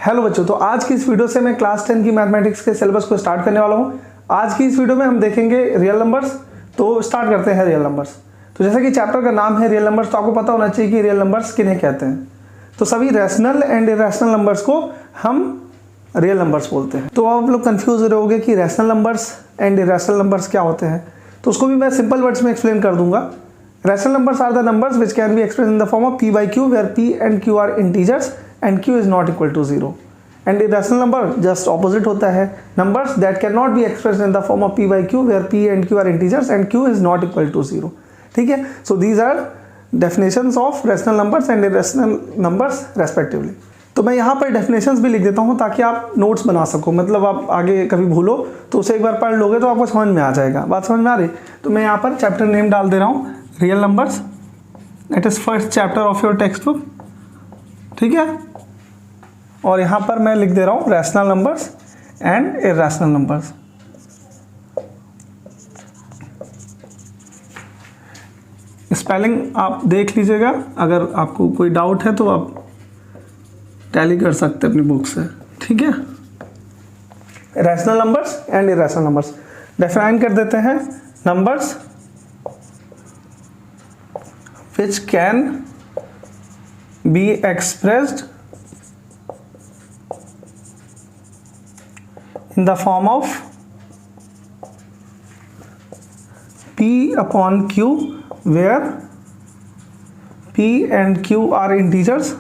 Hello बच्चों, तो आज की इस वीडियो से मैं क्लास 10 की मैथमेटिक्स के सिलेबस को स्टार्ट करने वाला हूँ। आज की इस वीडियो में हम देखेंगे रियल नंबर्स। तो स्टार्ट करते हैं रियल नंबर्स। तो जैसा कि चैप्टर का नाम है रियल नंबर्स, तो आपको पता होना चाहिए कि रियल नंबर्स किन्हें कहते हैं। तो सभी रैशनल एंड इरेशनल नंबर्स को हम रियल नंबर्स बोलते हैं। तो आप लोग कंफ्यूज रहोगे कि rational numbers and irrational numbers क्या होते हैं, तो उसको भी मैं सिंपल वर्ड्स में एक्सप्लेन कर दूंगा। Rational numbers are the numbers which can be expressed in the form of p by q, where p and q are integers and q is not equal to 0. And irrational number just opposite होता है, numbers that cannot be expressed in the form of p by q, where p and q are integers and q is not equal to 0. ठीक है, so these are definitions of rational numbers and irrational numbers respectively. तो मैं यहाँ पर definitions भी लिख देता हूँ ताकि आप notes बना सको, मतलब आप आगे कभी भूलो तो उसे एक बार पढ़ लोगे तो आपको समझ में आ जाएगा। बात समझ में आ रही? तो मैं यहाँ पर चैप्टर नेम डाल दे रहा हूँ real numbers. It is first chapter of your text book, ठीक है। और यहां पर मैं लिख दे रहा हूं rational numbers and irrational numbers. Spelling आप देख लीजिएगा, अगर आपको कोई डाउट है तो आप टैली कर सकते हैं अपनी बुक से, ठीक है। Rational numbers and irrational numbers define कर देते हैं। Numbers which can be expressed in the form of p upon q, where p and q are integers।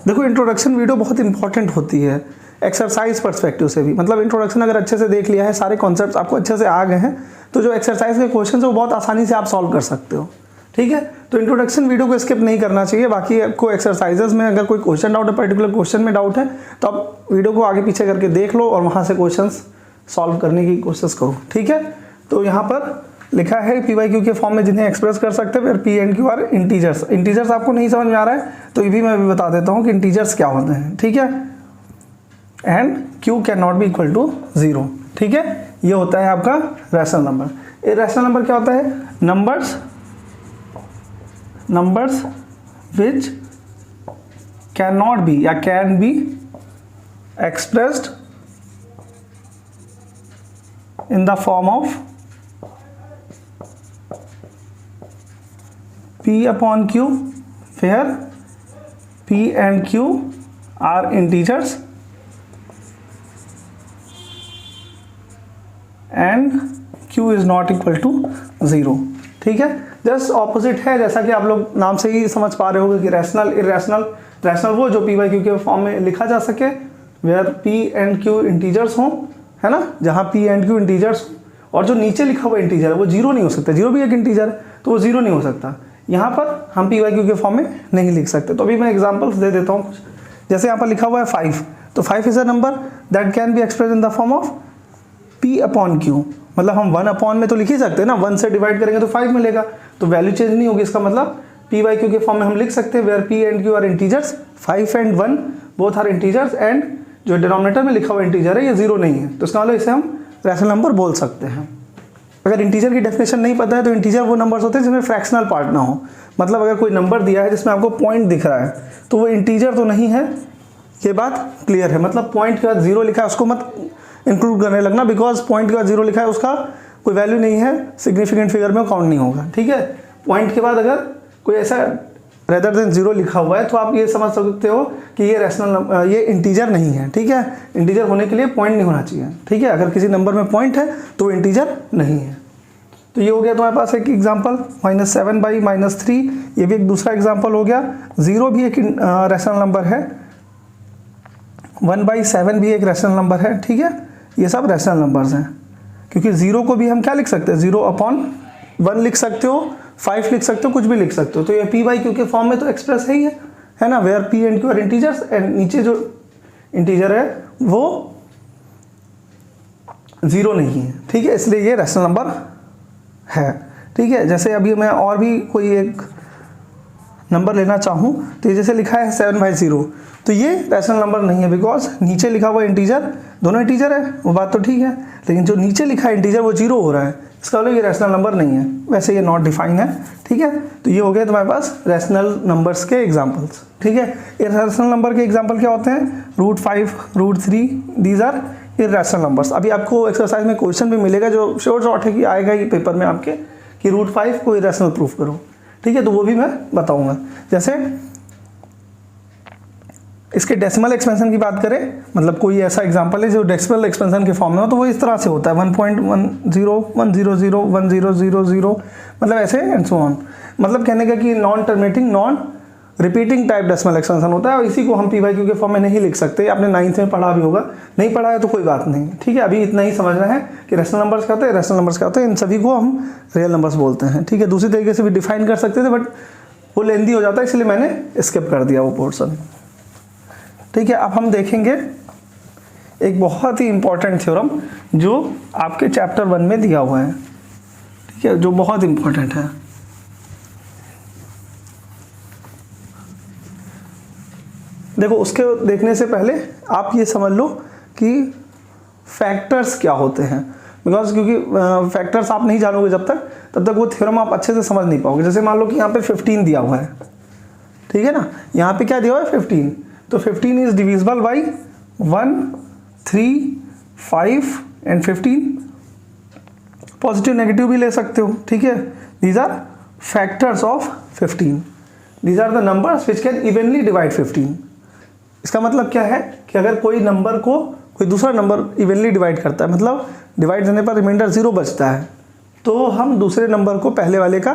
देखो, इंट्रोडक्शन वीडियो बहुत इंपॉर्टेंट होती है एक्सरसाइज पर्सपेक्टिव से भी। मतलब इंट्रोडक्शन अगर अच्छे से देख लिया है, सारे कॉन्सेप्ट्स आपको अच्छे से आ गए हैं, तो जो एक्सरसाइज के क्वेश्चन है वो बहुत आसानी से आप सॉल्व कर सकते हो, ठीक है। तो इंट्रोडक्शन वीडियो को स्किप नहीं करना चाहिए। बाकी आपको एक्सरसाइजेस में अगर कोई क्वेश्चन डाउट है, पर्टिकुलर क्वेश्चन में डाउट है, तो आप वीडियो को आगे पीछे करके देख लो और वहाँ से क्वेश्चंस सॉल्व करने की कोशिश करो, ठीक है। तो यहाँ पर लिखा है पी बाई क्यू के फॉर्म में जिन्हें एक्सप्रेस कर सकते हैं, फिर P and Q R integers. Integers आपको नहीं समझ में आ रहा है तो ये भी मैं बता देता हूँ कि इंटीजर्स क्या होते हैं, ठीक है। And q can not be equal to 0, ठीक है। ये होता है आपका रैशनल नंबर। इरेशनल नंबर क्या होता है? numbers which cannot be या can be expressed in the form of p upon q, where p and q are integers and q is not equal to 0, ठीक है। जस्ट ऑपोजिट है, जैसा कि आप लोग नाम से ही समझ पा रहे होंगे कि रैशनल इरेशनल। रैशनल वो जो पी बाई क्यू के फॉर्म में लिखा जा सके, where p and q integers हों, है ना, जहाँ पी एंड क्यू इंटीजर्स। और जो नीचे लिखा हुआ इंटीजर है वो जीरो नहीं हो सकता, जीरो भी एक इंटीजर है तो वो जीरो नहीं हो सकता। यहाँ पर हम पी बाई क्यू के फॉर्म में नहीं लिख सकते। तो अभी मैं एग्जाम्पल्स दे देता हूँ कुछ। जैसे यहाँ पर लिखा हुआ है 5, तो 5 is a number that can be express in the form of p upon q। मतलब हम 1 अपॉन में तो लिख ही सकते हैं ना, 1 से डिवाइड करेंगे तो 5 मिलेगा, तो वैल्यू चेंज नहीं होगी। इसका मतलब p बाई क्यू के फॉर्म में हम लिख सकते हैं वेयर p एंड q are integers, 5 and 1 both are integers, and जो डिनोमिनेटर में लिखा हुआ इंटीजर है ये 0 नहीं है, तो इसका मतलब इसे हम रैशनल नंबर बोल सकते हैं। अगर इंटीजर की डेफिनेशन नहीं पता है तो इंटीजर वो नंबर्स होते हैं जिसमें फ्रैक्शनल पार्ट ना हो। मतलब अगर कोई नंबर दिया है जिसमें आपको पॉइंट दिख रहा है तो वो इंटीजर तो नहीं है, ये बात क्लियर है। मतलब पॉइंट के बाद 0 लिखा है उसको मत इंक्लूड करने लगना, बिकॉज पॉइंट के बाद 0 लिखा है उसका कोई वैल्यू नहीं है, सिग्निफिकेंट फिगर में काउंट नहीं होगा, ठीक है। पॉइंट के बाद अगर कोई ऐसा रेदर देन 0 लिखा हुआ है तो आप ये समझ सकते हो कि ये रैशनल, ये इंटीजर नहीं है, ठीक है। इंटीजर होने के लिए पॉइंट नहीं होना चाहिए, ठीक है। अगर किसी नंबर में पॉइंट है तो वो इंटीजर नहीं है। तो ये हो गया तुम्हारे पास एक एग्जाम्पल। -7 बाई -3, ये भी एक दूसरा एग्जाम्पल हो गया। 0 भी एक रैशनल नंबर है, 1/7 भी एक रैशनल नंबर है, ठीक है। ये सब रैशनल नंबर्स हैं, क्योंकि 0 को भी हम क्या लिख सकते हैं, 0/1 लिख सकते हो, 5 लिख सकते हो, कुछ भी लिख सकते हो। तो ये p बाई क्यू के फॉर्म में तो एक्सप्रेस है ना, वेयर p एंड q आर इंटीजर्स, एंड नीचे जो इंटीजर है वो 0 नहीं है, ठीक है। इसलिए ये रैशनल नंबर है, ठीक है। जैसे अभी मैं और भी कोई एक नंबर लेना चाहूँ तो ये जैसे लिखा है 7/0, तो ये रैशनल नंबर नहीं है, बिकॉज नीचे लिखा हुआ इंटीजर, दोनों इंटीजर है, वो बात तो ठीक है, लेकिन जो नीचे लिखा है इंटीजर वो 0 हो रहा है, इसका मतलब ये रैशनल नंबर नहीं है, वैसे ये नॉट डिफाइन है, ठीक है। तो ये हो गया तुम्हारे पास रैशनल नंबर्स के एग्जांपल्स, ठीक है। इरैशनल नंबर के एग्जांपल क्या होते हैं? √5, √3, दीज आर इरैशनल नंबर्स। अभी आपको एक्सरसाइज में क्वेश्चन भी मिलेगा जो श्योर शॉर्ट है कि आएगा ही पेपर में आपके, कि √5 को इरैशनल प्रूफ करो, ठीक है। तो वो भी मैं बताऊंगा। जैसे इसके डेसिमल एक्सपेंशन की बात करें, मतलब कोई ऐसा एग्जांपल है जो डेसिमल एक्सपेंशन के फॉर्म में हो, तो वो इस तरह से होता है 1.10, मतलब ऐसे एंड सो ऑन। मतलब कहने का कि non terminating, non repeating type decimal expansion होता है, और इसी को हम p/q के फॉर्म में नहीं लिख सकते। आपने 9th में पढ़ा भी होगा, नहीं पढ़ा है तो कोई बात नहीं, ठीक है। अभी इतना ही समझना है कि रैशनल नंबर्स क्या होते हैं, रैशनल नंबर्स क्या होते हैं, इन सभी को हम रियल नंबर्स बोलते हैं, ठीक है। दूसरी तरीके से भी डिफाइन कर सकते थे, बट वो लेंदी हो जाता है, इसलिए मैंने स्किप कर दिया वो पोर्शन, ठीक है। अब हम देखेंगे एक बहुत ही इंपॉर्टेंट थ्योरम जो आपके चैप्टर 1 में दिया हुआ है, ठीक है, जो बहुत इंपॉर्टेंट है। देखो, उसके देखने से पहले आप ये समझ लो कि फैक्टर्स क्या होते हैं, बिकॉज क्योंकि फैक्टर्स आप नहीं जानोगे जब तक, तब तक वो थ्योरम आप अच्छे से समझ नहीं पाओगे। जैसे मान लो कि यहाँ पे 15 दिया हुआ है, ठीक है ना, यहाँ पे क्या दिया हुआ है 15, तो 15 is divisible by 1, 3, 5 and 15। Positive negative भी ले सकते हो, ठीक है। These are factors of 15, these are the numbers which can evenly divide 15। इसका मतलब क्या है कि अगर कोई नंबर को कोई दूसरा नंबर इवनली डिवाइड करता है, मतलब डिवाइड करने पर रिमाइंडर 0 बचता है, तो हम दूसरे नंबर को पहले वाले का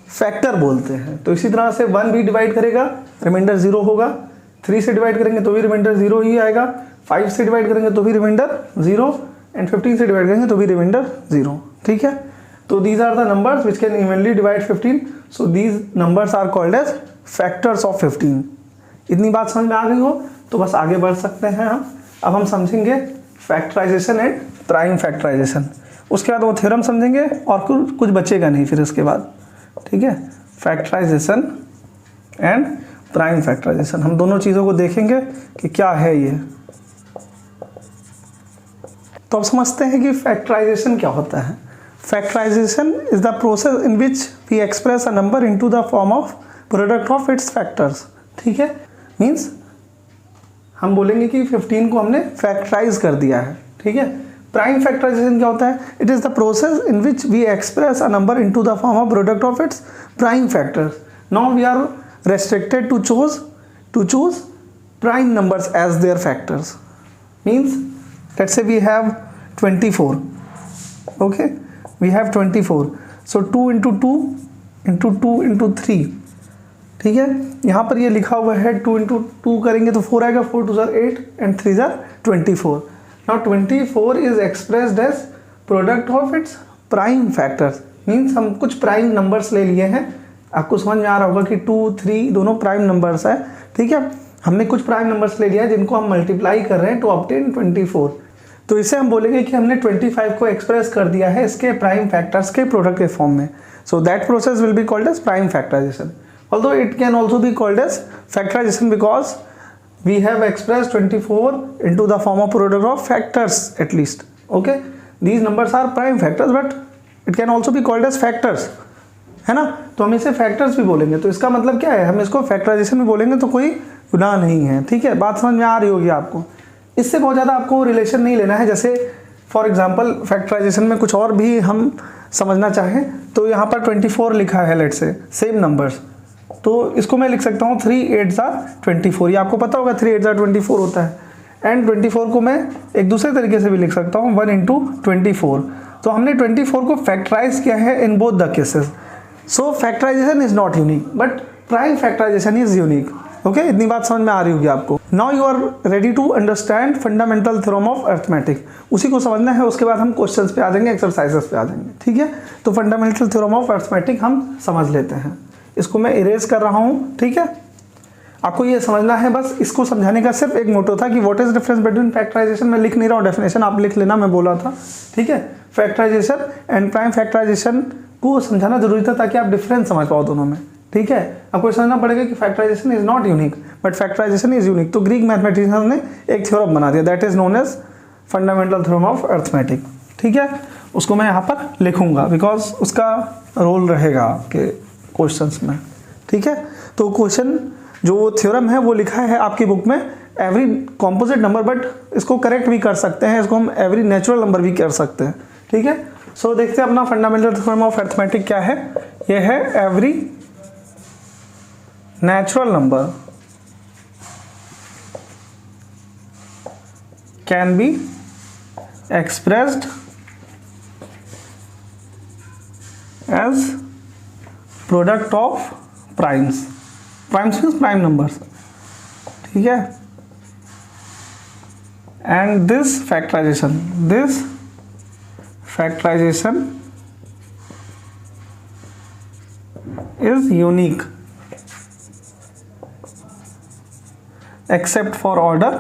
फैक्टर बोलते हैं। तो इसी तरह से 1 भी डिवाइड करेगा, रिमाइंडर 0 होगा, 3 से डिवाइड करेंगे तो भी रिमाइंडर 0 ही आएगा, 5 से डिवाइड करेंगे तो भी रिमाइंडर 0, एंड 15 से डिवाइड करेंगे तो भी रिमाइंडर 0, ठीक है। तो these are the numbers which can evenly divide 15, so these numbers are called as factors of 15। इतनी बात समझ में आ गई हो तो बस आगे बढ़ सकते हैं हम। अब हम समझेंगे फैक्टराइजेशन एंड प्राइम फैक्टराइजेशन, उसके बाद वो थ्योरम समझेंगे और कुछ बचेगा नहीं फिर इसके बाद, ठीक है। फैक्टराइजेशन एंड प्राइम फैक्टराइजेशन, हम दोनों चीज़ों को देखेंगे कि क्या है ये। तो अब समझते हैं कि फैक्टराइजेशन क्या होता है। Factorization is the process in which we express a number into the form of product of its factors, ठीक है। मीन्स हम बोलेंगे कि 15 को हमने फैक्टराइज कर दिया है, ठीक है। प्राइम फैक्टराइजेशन क्या होता है? It is the process in which we express a number into the form of product of its prime factors. Now we are restricted to choose prime numbers as their factors. Means let's say we have 24, okay, we have 24, so 2 into 2 into 2 into 3, ठीक है। यहाँ पर ये लिखा हुआ है 2 into 2 करेंगे तो 4 आएगा, 4 2 8 and 3 24. Now 24 is expressed as product of its prime factors. Means हम कुछ प्राइम नंबर्स ले लिए हैं, आपको समझ में आ रहा होगा कि 2, 3 दोनों प्राइम नंबर्स है, ठीक है। हमने कुछ प्राइम नंबर्स ले लिया है जिनको हम मल्टीप्लाई कर रहे हैं टू ऑब्टेन 24। तो इसे हम बोलेंगे कि हमने 25 को एक्सप्रेस कर दिया है इसके प्राइम फैक्टर्स के प्रोडक्ट के फॉर्म में। So that process will be called as prime factorization. Although it can also be called as factorization because we have express 24 into the form of product of factors at least, okay. These numbers are prime factors but it can also be called as factors, है ना। तो हम इसे factors भी बोलेंगे, तो इसका मतलब क्या है, हम इसको फैक्टराइजेशन भी बोलेंगे तो कोई गुनाह नहीं है, ठीक है। बात समझ में आ रही होगी आपको। इससे बहुत ज़्यादा आपको रिलेशन नहीं लेना है। जैसे फॉर एग्जांपल फैक्टराइजेशन में कुछ और भी हम समझना चाहें तो यहाँ पर 24 लिखा है, लेट्स से सेम नंबर्स, तो इसको मैं लिख सकता हूँ 3 8 24। ये आपको पता होगा 3 8 24 होता है। एंड 24 को मैं एक दूसरे तरीके से भी लिख सकता हूँ 1 into 24। तो हमने 24 को फैक्टराइज किया है in both the cases. So factorization is not unique but prime factorization is unique, okay. इतनी बात समझ में आ रही होगी आपको। Now you are ready to understand fundamental theorem of arithmetic. उसी को समझना है, उसके बाद हम क्वेश्चंस पे आ जाएंगे, एक्सरसाइजेस पे आ जाएंगे, ठीक है। तो फंडामेंटल थ्योरम ऑफ अरिथमेटिक हम समझ लेते हैं। इसको मैं इरेज कर रहा हूँ, ठीक है। आपको ये समझना है, बस इसको समझाने का सिर्फ एक मोटो था कि what is difference between factorization. मैं लिख नहीं रहा हूँ डेफिनेशन, आप लिख लेना, मैं बोला था, ठीक है। फैक्टराइजेशन एंड प्राइम फैक्टराइजेशन को समझाना जरूरी था ताकि आप डिफरेंस समझ पाओ दोनों में, ठीक है। आपको समझना पड़ेगा कि factorization is not unique but factorization is unique. तो ग्रीक मैथमेटिशियन ने एक थ्योरम बना दिया, that is known as fundamental theorem of arithmetic, ठीक है। उसको मैं यहाँ पर लिखूँगा बिकॉज उसका रोल रहेगा आपके क्वेश्चंस में, ठीक है। तो क्वेश्चन जो थ्योरम है वो लिखा है आपकी बुक में एवरी कॉम्पोजिट नंबर, बट इसको करेक्ट भी कर सकते हैं, इसको हम एवरी नेचुरल नंबर भी कर सकते हैं, ठीक है। सो देखते हैं अपना फंडामेंटल थ्योरम ऑफ अरिथमेटिक क्या है। ये है every natural number can be expressed as product of primes. Primes means prime numbers, ठीक है। And this factorization is unique except for order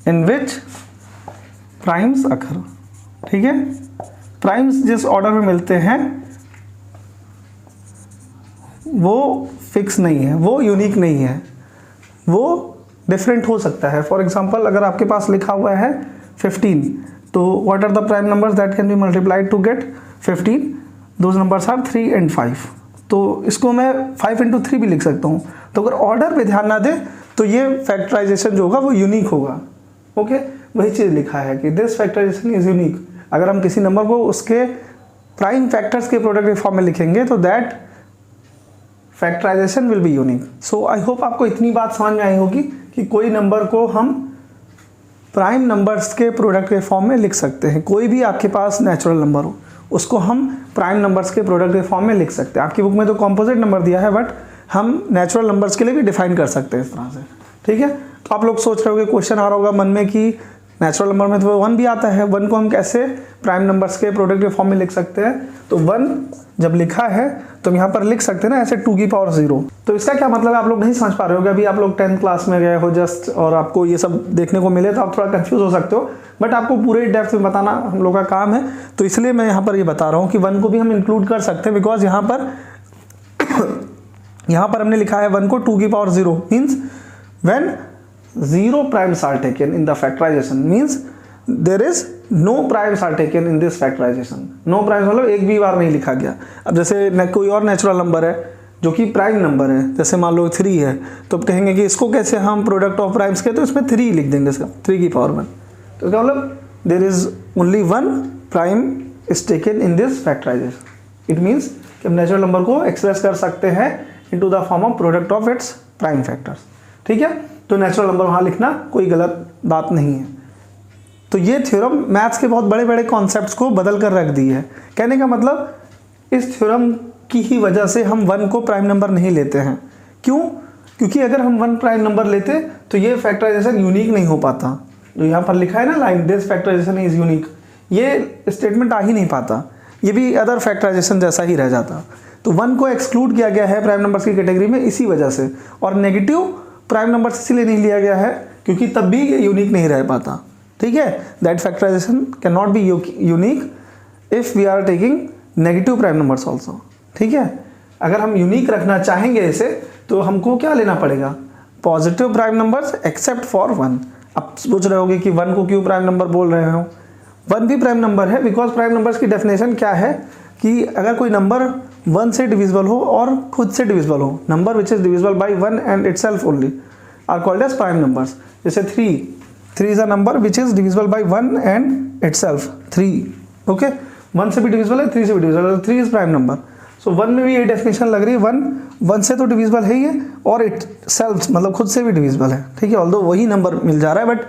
in which primes occur, ठीक है। प्राइम्स जिस order में मिलते हैं वो फिक्स नहीं है, वो यूनिक नहीं है, वो डिफरेंट हो सकता है। फॉर एग्जांपल अगर आपके पास लिखा हुआ है 15, तो what are the prime numbers that can be multiplied to get 15? Those numbers are 3 and 5। तो इसको मैं 5 into 3 भी लिख सकता हूँ। तो अगर ऑर्डर पे ध्यान ना दे तो ये फैक्टराइजेशन जो होगा वो यूनिक होगा, ओके। वही चीज़ लिखा है कि दिस फैक्टराइजेशन इज यूनिक। अगर हम किसी नंबर को उसके प्राइम फैक्टर्स के प्रोडक्ट के फॉर्म में लिखेंगे तो that factorization will be unique. So I hope आपको इतनी बात समझ में आई होगी कि कोई नंबर को हम प्राइम नंबर्स के प्रोडक्ट के फॉर्म में लिख सकते हैं। कोई भी आपके पास नेचुरल नंबर हो उसको हम प्राइम नंबर्स के प्रोडक्ट के फॉर्म में लिख सकते हैं। आपकी बुक में तो कॉम्पोजिट नंबर दिया है, बट हम नेचुरल नंबर्स के लिए भी डिफाइन कर सकते हैं इस तरह से, ठीक है। तो आप लोग सोच रहे होंगे, क्वेश्चन आ रहा होगा मन में कि नेचुरल नंबर में तो 1 भी आता है, 1 को हम कैसे प्राइम नंबर्स के प्रोडक्ट के फॉर्म में लिख सकते हैं? तो 1 जब लिखा है तो यहाँ पर लिख सकते हैं ना ऐसे 2 की पावर 0। तो इसका क्या मतलब है आप लोग नहीं समझ पा रहे होगे। अभी आप लोग 10th क्लास में गए हो जस्ट और आपको ये सब देखने को मिले तो आप थोड़ा कंफ्यूज हो सकते हो, बट आपको पूरे डेप्थ में बताना हम लोग का काम है। तो इसलिए मैं यहाँ पर ये बता रहा हूँ कि 1 को भी हम इंक्लूड कर सकते हैं, बिकॉज यहाँ पर हमने लिखा है 1 को 2 की power 0 means when 0 primes are taken in the factorization means there is no primes are taken in this factorization। no primes मतलब एक भी बार नहीं लिखा गया। अब जैसे कोई और नेचुरल नंबर है जो कि प्राइम नंबर है, जैसे मान लो 3 है, तो अब कहेंगे कि इसको कैसे हम प्रोडक्ट ऑफ प्राइम्स के, तो इसमें 3 लिख देंगे, इसका 3 की पावर 1। तो क्या मतलब there is only 1 prime is taken in this factorization. It means कि हम नेचुरल नंबर को एक्सप्रेस कर सकते हैं into the form of product of its prime factors, ठीक है। तो नेचुरल नंबर वहाँ लिखना कोई गलत बात नहीं है। तो ये थ्योरम मैथ्स के बहुत बड़े बड़े कॉन्सेप्ट्स को बदल कर रख दी है। कहने का मतलब इस थ्योरम की ही वजह से हम 1 को प्राइम नंबर नहीं लेते हैं। क्यों? क्योंकि अगर हम 1 प्राइम नंबर लेते तो ये फैक्टराइजेशन यूनिक नहीं हो पाता। जो यहाँ पर लिखा है ना line this factorization is unique, ये स्टेटमेंट आ ही नहीं पाता, ये भी अदर फैक्टराइजेशन जैसा ही रह जाता। तो 1 को एक्सक्लूड किया गया है प्राइम नंबर्स की कैटेगरी में इसी वजह से, और नेगेटिव प्राइम नंबर इसलिए नहीं लिया गया है क्योंकि तब भी ये यूनिक नहीं रह पाता, ठीक है। That factorization can not be unique if we are taking negative prime numbers also, ठीक है। अगर हम यूनिक रखना चाहेंगे इसे तो हमको क्या लेना पड़ेगा? Positive prime numbers except for 1। अब सोच रहे होगे कि 1 को क्यों प्राइम नंबर बोल रहे हो? 1 भी प्राइम नंबर है, बिकॉज प्राइम नंबर्स की डेफिनेशन क्या है कि अगर कोई नंबर 1 से डिविजिबल हो और खुद से डिविजिबल हो, number which is divisible by 1 and itself only are called as prime numbers. जैसे 3 is a number which is divisible by 1 and itself 3, okay. 1 से भी डिविजिबल है, 3 से भी डिविजिबल है, 3 इज प्राइम नंबर। सो 1 में भी ये डेफिनेशन लग रही है, 1 से तो डिविजिबल है ही है और इटसेल्फ मतलब खुद से भी डिविजिबल है, ठीक है। ऑल्दो वही नंबर मिल जा रहा है बट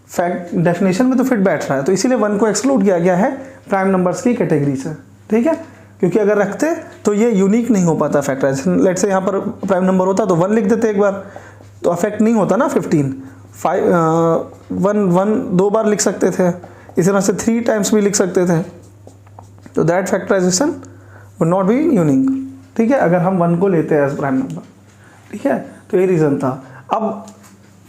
फैक्ट डेफिनेशन में तो फिट बैठ रहा है, तो इसीलिए 1 को एक्सक्लूड किया गया है प्राइम नंबर्स की कैटेगरी से, ठीक है। क्योंकि अगर रखते तो ये यूनिक नहीं हो पाता फैक्टराइजेशन। लेट से यहाँ पर प्राइम नंबर होता तो 1 लिख देते एक बार, तो अफेक्ट नहीं होता ना 15। 1 2 बार लिख सकते थे, इस तरह से 3 टाइम्स भी लिख सकते थे, तो that factorization would not be unique, ठीक है, अगर हम 1 को लेते हैं एज प्राइम नंबर, ठीक है। तो ये रीज़न था। अब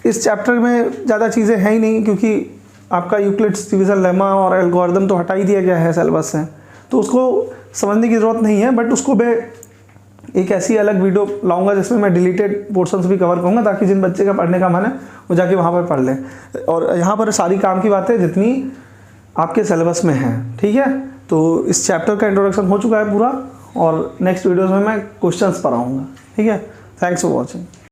इस चैप्टर में ज़्यादा चीज़ें हैं ही नहीं क्योंकि आपका यूक्लिड्स डिवीजन लेमा और एल्गोरिथम तो हटा ही दिया गया है सिलेबस से, तो उसको समझने की ज़रूरत नहीं है। बट उसको मैं एक ऐसी अलग वीडियो लाऊंगा जिसमें मैं डिलीटेड पोर्शंस भी कवर करूँगा, ताकि जिन बच्चे का पढ़ने का मन है वो जाके वहाँ पर पढ़ ले। और यहाँ पर सारी काम की बातें जितनी आपके सिलेबस में हैं, ठीक है। तो इस चैप्टर का इंट्रोडक्शन हो चुका है पूरा, और नेक्स्ट वीडियोज़ में मैं क्वेश्चंस पर आऊँगा, ठीक है। Thanks for watching.